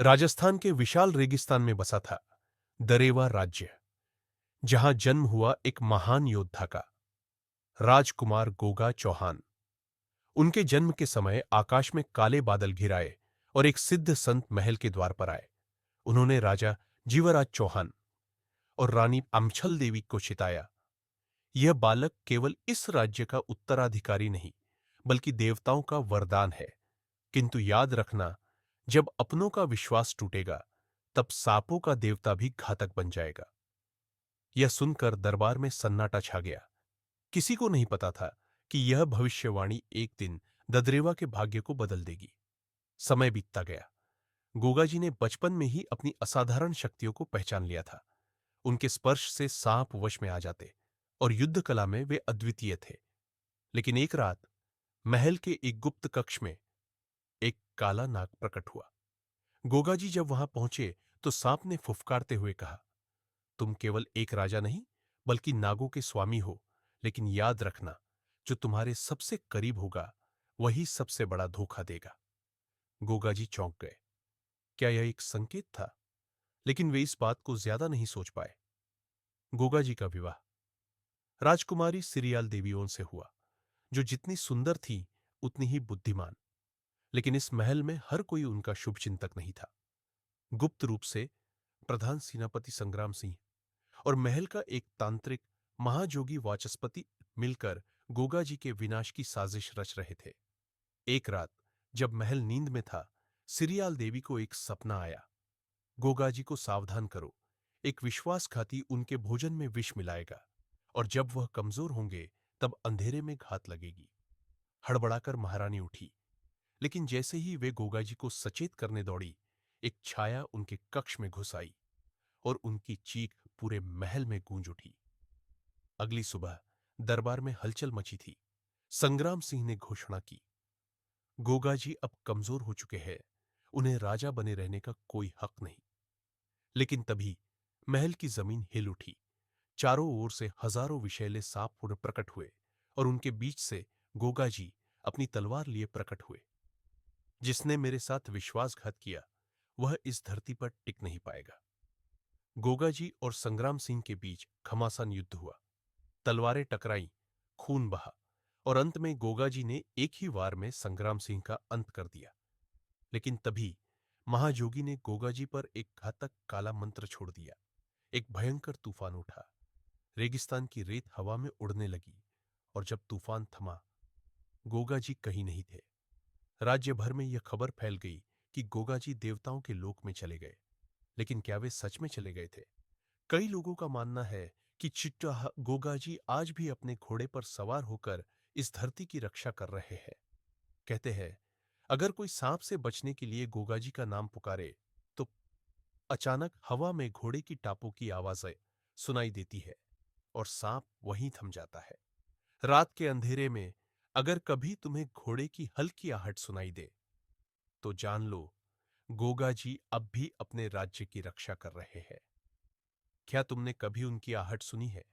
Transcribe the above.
राजस्थान के विशाल रेगिस्तान में बसा था दरेवा राज्य, जहां जन्म हुआ एक महान योद्धा का, राजकुमार गोगा चौहान। उनके जन्म के समय आकाश में काले बादल घिराए और एक सिद्ध संत महल के द्वार पर आए। उन्होंने राजा जीवराज चौहान और रानी अम्छल देवी को चिताया। यह बालक केवल इस राज्य का उत्तराधिकारी नहीं, बल्कि देवताओं का वरदान है। किंतु याद रखना, जब अपनों का विश्वास टूटेगा, तब सांपों का देवता भी घातक बन जाएगा। यह सुनकर दरबार में सन्नाटा छा गया। किसी को नहीं पता था कि यह भविष्यवाणी एक दिन ददरेवा के भाग्य को बदल देगी। समय बीतता गया। गोगाजी ने बचपन में ही अपनी असाधारण शक्तियों को पहचान लिया था। उनके स्पर्श से सांप वश में आ जाते और युद्ध कला में वे अद्वितीय थे। लेकिन एक रात महल के एक गुप्त कक्ष में एक काला नाग प्रकट हुआ। गोगाजी जब वहां पहुंचे तो सांप ने फुफकारते हुए कहा, तुम केवल एक राजा नहीं, बल्कि नागों के स्वामी हो। लेकिन याद रखना, जो तुम्हारे सबसे करीब होगा, वही सबसे बड़ा धोखा देगा। गोगाजी चौंक गए। क्या यह एक संकेत था? लेकिन वे इस बात को ज्यादा नहीं सोच पाए। गोगाजी का विवाह राजकुमारी सिरियाल देवियों से हुआ, जो जितनी सुंदर थी उतनी ही बुद्धिमान। लेकिन इस महल में हर कोई उनका शुभचिंतक नहीं था। गुप्त रूप से प्रधान सेनापति संग्राम सिंह और महल का एक तांत्रिक महाजोगी वाचस्पति मिलकर गोगाजी के विनाश की साजिश रच रहे थे। एक रात जब महल नींद में था, सिरियाल देवी को एक सपना आया। गोगाजी को सावधान करो, एक विश्वासघाती उनके भोजन में विष मिलाएगा, और जब वह कमजोर होंगे तब अंधेरे में घात लगेगी। हड़बड़ाकर महारानी उठी, लेकिन जैसे ही वे गोगाजी को सचेत करने दौड़ी, एक छाया उनके कक्ष में घुस आई और उनकी चीख पूरे महल में गूंज उठी। अगली सुबह दरबार में हलचल मची थी। संग्राम सिंह ने घोषणा की, गोगाजी अब कमजोर हो चुके हैं, उन्हें राजा बने रहने का कोई हक नहीं। लेकिन तभी महल की जमीन हिल उठी। चारों ओर से हजारों विषैले सांप पुनः प्रकट हुए और उनके बीच से गोगाजी अपनी तलवार लिए प्रकट हुए। जिसने मेरे साथ विश्वासघात किया, वह इस धरती पर टिक नहीं पाएगा। गोगाजी और संग्राम सिंह के बीच घमासान युद्ध हुआ। तलवारें टकराईं, खून बहा, और अंत में गोगाजी ने एक ही वार में संग्राम सिंह का अंत कर दिया। लेकिन तभी महाजोगी ने गोगाजी पर एक घातक काला मंत्र छोड़ दिया। एक भयंकर तूफान उठा। रेगिस्तान की रेत हवा में उड़ने लगी, और जब तूफान थमा, गोगाजी कहीं नहीं थे। राज्य भर में यह खबर फैल गई कि गोगाजी देवताओं के लोक में चले गए। लेकिन क्या वे सच में चले गए थे? कई लोगों का मानना है कि चिट्टा गोगाजी आज भी अपने घोड़े पर सवार होकर इस धरती की रक्षा कर रहे हैं। कहते हैं, अगर कोई सांप से बचने के लिए गोगाजी का नाम पुकारे, तो अचानक हवा में घोड़े की टापों की आवाजें सुनाई देती है और सांप वहीं थम जाता है। रात के अंधेरे में अगर कभी तुम्हें घोड़े की हल्की आहट सुनाई दे, तो जान लो, गोगाजी अब भी अपने राज्य की रक्षा कर रहे हैं। क्या तुमने कभी उनकी आहट सुनी है?